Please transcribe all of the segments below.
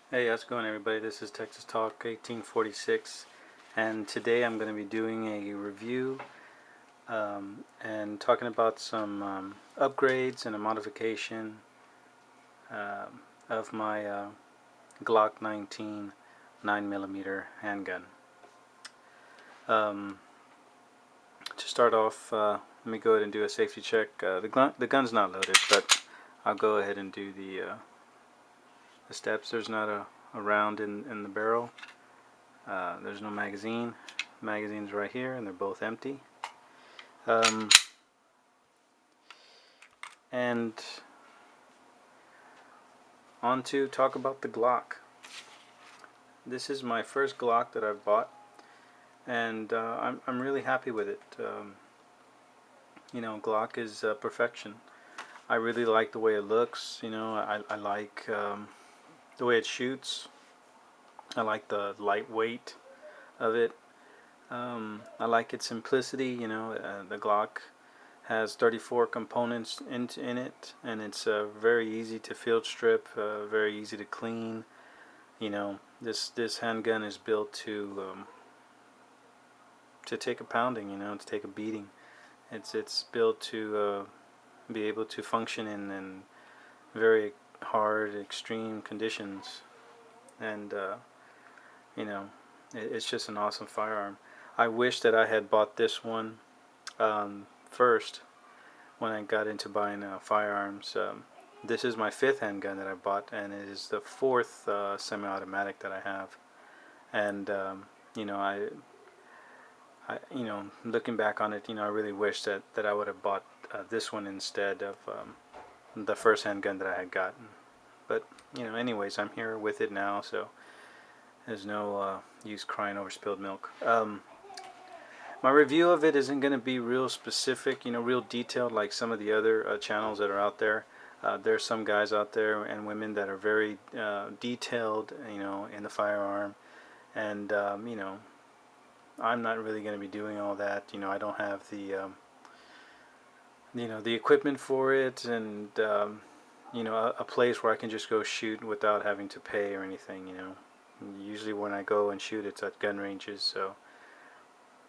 Hey, how's it going, everybody? This is Texas Talk 1846, and today I'm going to be doing a review and talking about some upgrades and a modification of my Glock 19 9mm handgun. Um, to start off, let me go ahead and do a safety check. The gun's not loaded, but I'll go ahead and do the steps. There's not a round in the barrel. There's no magazine. Magazine's right here, and they're both empty. And on to talk about the Glock. This is my first Glock that I've bought, and I'm really happy with it. Glock is perfection. I really like the way it looks. I like the way it shoots. I like the lightweight of it. I like its simplicity. The Glock has 34 components in it, and it's very easy to field strip, very easy to clean. This handgun is built to take a pounding, to take a beating. It's built to be able to function in very hard, extreme conditions, and it's just an awesome firearm. I wish that I had bought this one first when I got into buying firearms. This is my fifth handgun that I bought, and it is the fourth semi-automatic that I have. And looking back on it, I really wish that I would have bought this one instead of the first handgun that I had gotten. But anyways, I'm here with it now, so there's no use crying over spilled milk. My review of it isn't going to be real specific, real detailed like some of the other channels that are out there. There's some guys out there and women that are very detailed, in the firearm, and I'm not really going to be doing all that. I don't have the equipment for it, and a place where I can just go shoot without having to pay or anything. Usually when I go and shoot, it's at gun ranges, so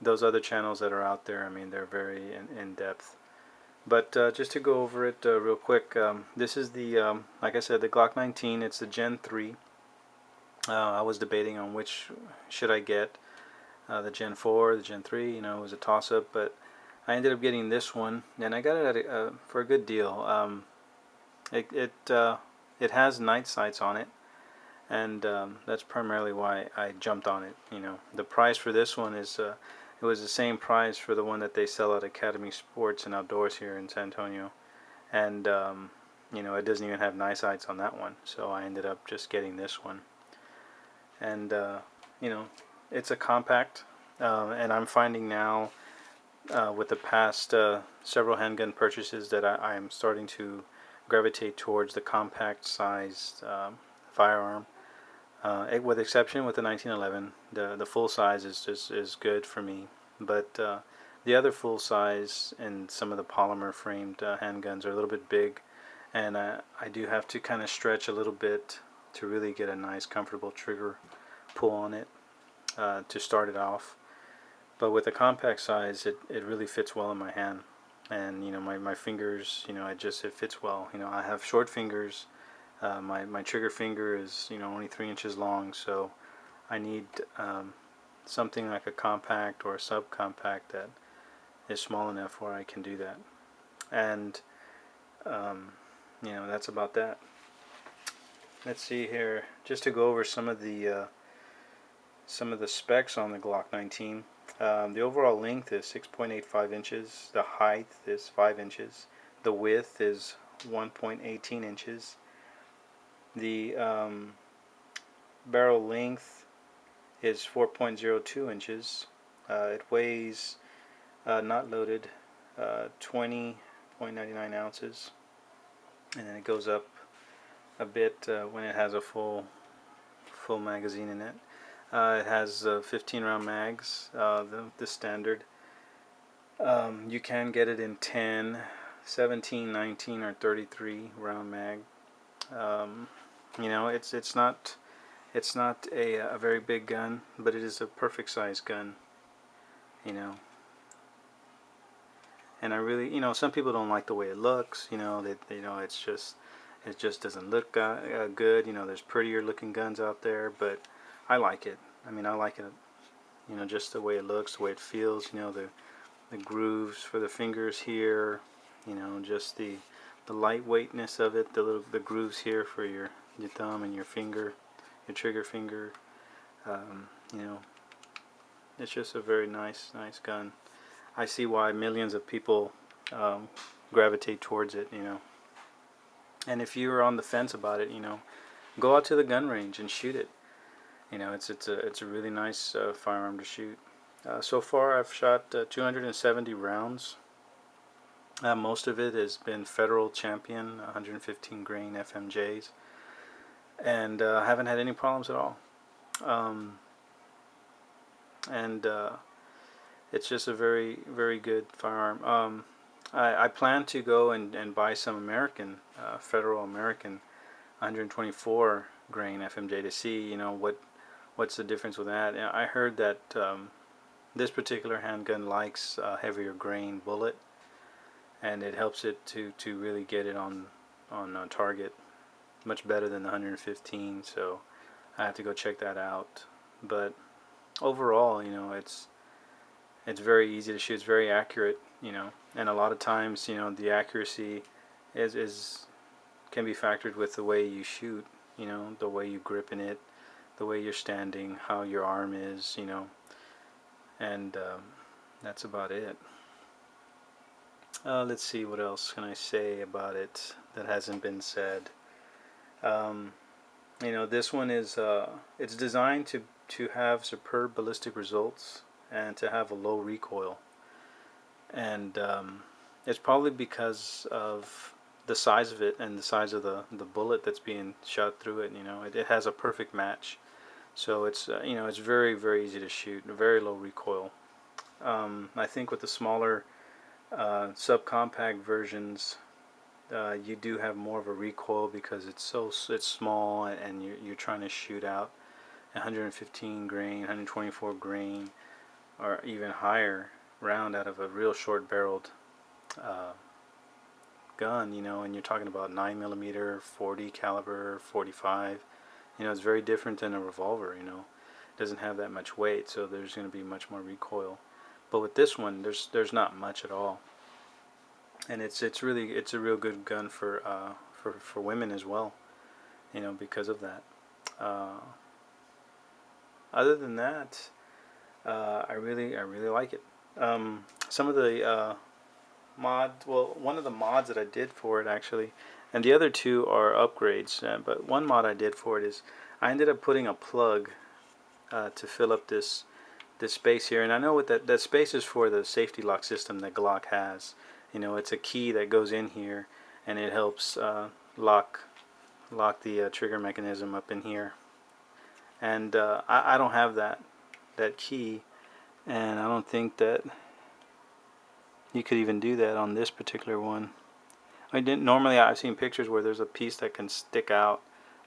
those other channels that are out there, I mean, they're very in depth. But just to go over it real quick, this is the, like I said, the Glock 19. It's the Gen 3. I was debating on which should I get, the Gen 4, the Gen 3. It was a toss-up, but I ended up getting this one, and I got it at for a good deal. It has night sights on it, and that's primarily why I jumped on it. The price for this one is it was the same price for the one that they sell at Academy Sports and Outdoors here in San Antonio, and it doesn't even have night sights on that one, so I ended up just getting this one. And it's a compact, and I'm finding now with the past several handgun purchases that I'm starting to gravitate towards the compact sized firearm. With exception with the 1911, the full size is good for me, but the other full size and some of the polymer framed handguns are a little bit big, and I do have to kind of stretch a little bit to really get a nice comfortable trigger pull on it to start it off. But with the compact size, it really fits well in my hand, and my fingers, it fits well. I have short fingers. My trigger finger is only 3 inches long, so I need something like a compact or a subcompact that is small enough where I can do that. And that's about that. Let's see here, just to go over some of the specs on the Glock 19. The overall length is 6.85 inches. The height is 5 inches. The width is 1.18 inches. The barrel length is 4.02 inches. It weighs, not loaded, 20.99 ounces, and then it goes up a bit when it has a full magazine in it. It has 15 round mags, the standard. You can get it in 10, 17, 19, or 33 round mag. It's not It's not a very big gun, but it is a perfect size gun, you know. And I really, some people don't like the way it looks, it just doesn't look good. There's prettier looking guns out there, but I like it. I mean, I like it, just the way it looks, the way it feels, the grooves for the fingers here, just the lightweightness of it, the grooves here for your thumb and your finger, your trigger finger. Um, you know, it's just a very nice gun. I see why millions of people gravitate towards it. And if you're on the fence about it, go out to the gun range and shoot it. It's a really nice firearm to shoot. So far, I've shot 270 rounds. Most of it has been Federal Champion 115 grain FMJs, and I haven't had any problems at all. And it's just a very, very good firearm. I plan to go and buy some American, Federal American 124 grain FMJ to see, what's the difference with that. I heard that this particular handgun likes a heavier grain bullet, and it helps it to really get it on target much better than the 115. So I have to go check that out. But overall, it's very easy to shoot. It's very accurate, and a lot of times, the accuracy can be factored with the way you shoot, the way you grip in it, the way you're standing, how your arm is, and that's about it. Let's see, what else can I say about it that hasn't been said. This one is it's designed to have superb ballistic results and to have a low recoil, and it's probably because of the size of it and the size of the bullet that's being shot through it. It has a perfect match, so it's it's very, very easy to shoot, very low recoil. I think with the smaller subcompact versions, you do have more of a recoil because it's small, and you're trying to shoot out 115 grain, 124 grain, or even higher round out of a real short barreled gun, and you're talking about 9mm, 40 caliber, 45. It's very different than a revolver. It doesn't have that much weight, so there's going to be much more recoil. But with this one, there's not much at all, and it's a real good gun for women as well, because of that. Other than that, I really like it. Some of the one of the mods that I did for it, actually, and the other two are upgrades, but one mod I did for it is I ended up putting a plug to fill up this space here, and I know what that space is for the safety lock system that Glock has. It's a key that goes in here, and it helps lock the trigger mechanism up in here. And I don't have that key, and I don't think that you could even do that on this particular one. Normally I've seen pictures where there's a piece that can stick out,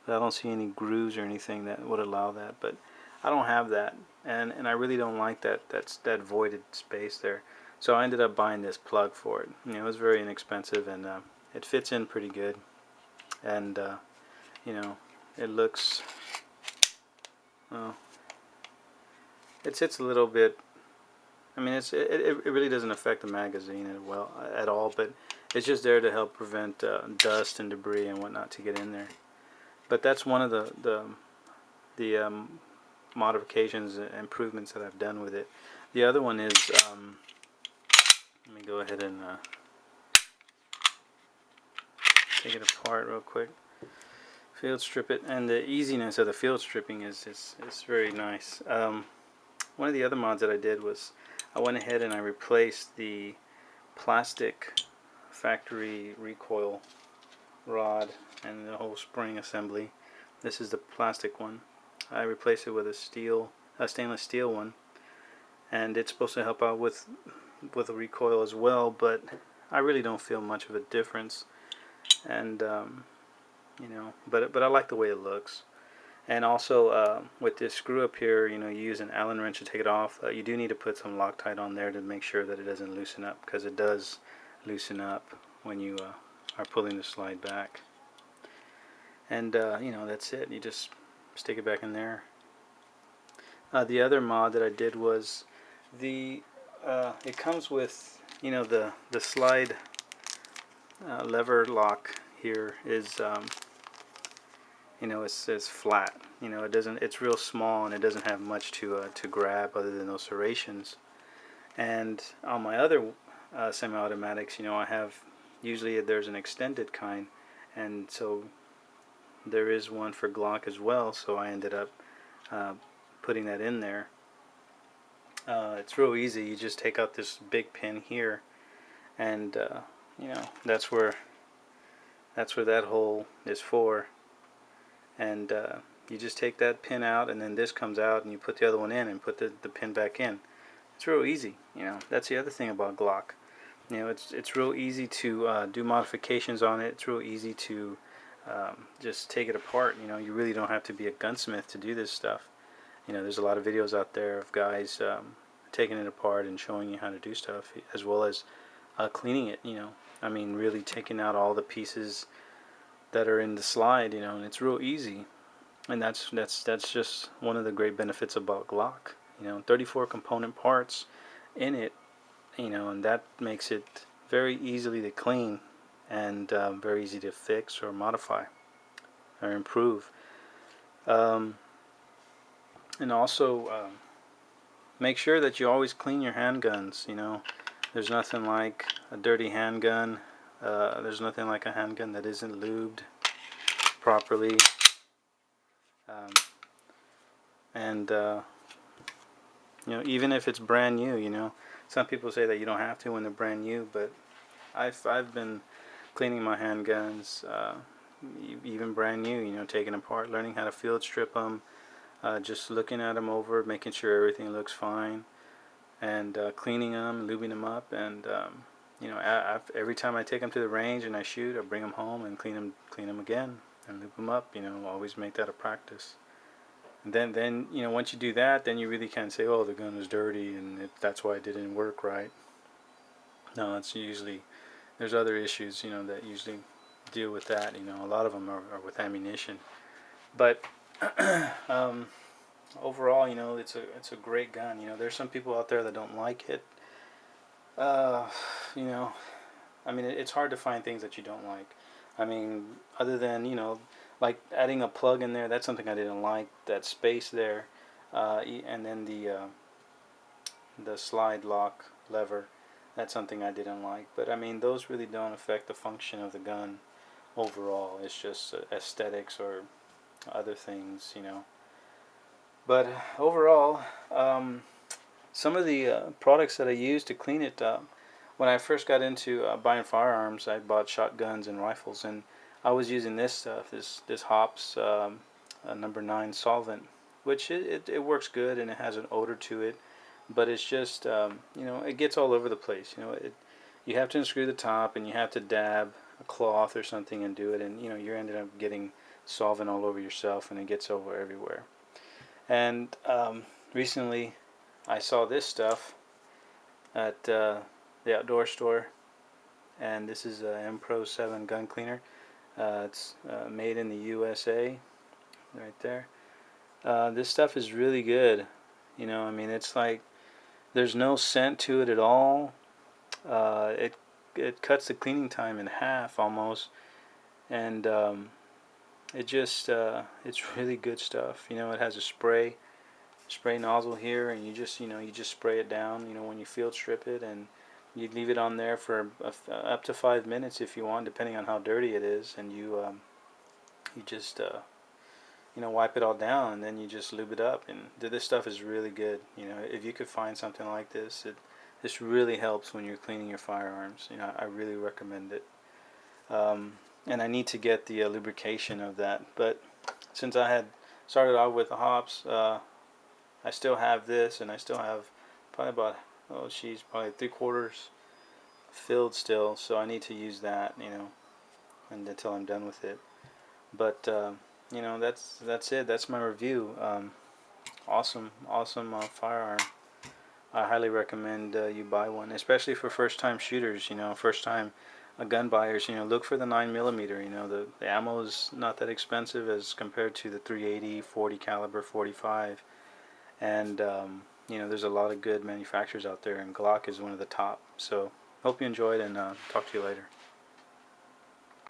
but I don't see any grooves or anything that would allow that. But I don't have that, and I really don't like that voided space there. So I ended up buying this plug for it. It was very inexpensive, and it fits in pretty good. And it looks, well, it sits a little bit. I mean, it really doesn't affect the magazine at all, but it's just there to help prevent dust and debris and whatnot to get in there. But that's one of the modifications and improvements that I've done with it. The other one is, let me go ahead and take it apart real quick. Field strip it, and the easiness of the field stripping is very nice. One of the other mods that I did was I went ahead and I replaced the plastic factory recoil rod and the whole spring assembly. This is the plastic one. I replaced it with a stainless steel one, and it's supposed to help out with the recoil as well, but I really don't feel much of a difference. And but I like the way it looks. And also with this screw up here, you use an Allen wrench to take it off. You do need to put some Loctite on there to make sure that it doesn't loosen up, because it does loosen up when you are pulling the slide back. And that's it. You just stick it back in there. The other mod that I did was it comes with the slide lever lock here is it's flat. It's real small, and it doesn't have much to grab other than those serrations. And on my other semi-automatics, I have, usually there's an extended kind, and so there is one for Glock as well, so I ended up putting that in there. It's real easy. You just take out this big pin here, and that's where that hole is for. And you just take that pin out, and then this comes out, and you put the other one in and put the pin back in. It's real easy. That's the other thing about Glock. It's real easy to do modifications on it. It's real easy to just take it apart. You really don't have to be a gunsmith to do this stuff. There's a lot of videos out there of guys taking it apart and showing you how to do stuff, as well as cleaning it. I mean, really taking out all the pieces that are in the slide. And it's real easy. And that's just one of the great benefits about Glock. 34 component parts in it. And that makes it very easily to clean, and very easy to fix or modify or improve. And also make sure that you always clean your handguns. There's nothing like a dirty handgun. There's nothing like a handgun that isn't lubed properly. Even if it's brand new, some people say that you don't have to when they're brand new, but I've been cleaning my handguns, even brand new, taking apart, learning how to field strip them, just looking at them over, making sure everything looks fine, and cleaning them, lubing them up, and every time I take them to the range and I shoot, I bring them home and clean them again and lube them up. Always make that a practice. And then once you do that, then you really can't say, oh, the gun was dirty and that's why it didn't work right. No, it's usually, there's other issues that usually deal with that. A lot of them are with ammunition. But overall, it's a great gun. There's some people out there that don't like it. I mean, it's hard to find things that you don't like. I mean, other than like adding a plug in there, that's something I didn't like. That space there, and then the slide lock lever, that's something I didn't like. But I mean, those really don't affect the function of the gun overall. It's just aesthetics or other things. But overall, some of the products that I used to clean it up, when I first got into buying firearms, I bought shotguns and rifles, and I was using this stuff, this Hops number 9 solvent, which it works good, and it has an odor to it, but it's just it gets all over the place. You have to unscrew the top, and you have to dab a cloth or something and do it, and you're ended up getting solvent all over yourself, and it gets over everywhere. And recently I saw this stuff at the outdoor store, and this is a M-Pro 7 gun cleaner. It's made in the USA, right there. This stuff is really good. I mean, it's like there's no scent to it at all. It cuts the cleaning time in half almost, and it's really good stuff. It has a spray nozzle here, and you just spray it down. When you field strip it, and you leave it on there for up to 5 minutes if you want, depending on how dirty it is, and you just wipe it all down, and then you just lube it up. And this stuff is really good. If you could find something like this, this really helps when you're cleaning your firearms. I really recommend it. And I need to get the lubrication of that, but since I had started out with the Hops, I still have this, and I still have probably about probably 3/4 filled still, so I need to use that, and until I'm done with it. But you know, that's it. That's my review. Awesome, awesome firearm. I highly recommend you buy one, especially for first-time shooters. You know, first-time gun buyers. You know, look for the 9mm. You know, the ammo is not that expensive as compared to the 380, 40 caliber, 45, and you know, there's a lot of good manufacturers out there, and Glock is one of the top. So, hope you enjoyed, and talk to you later.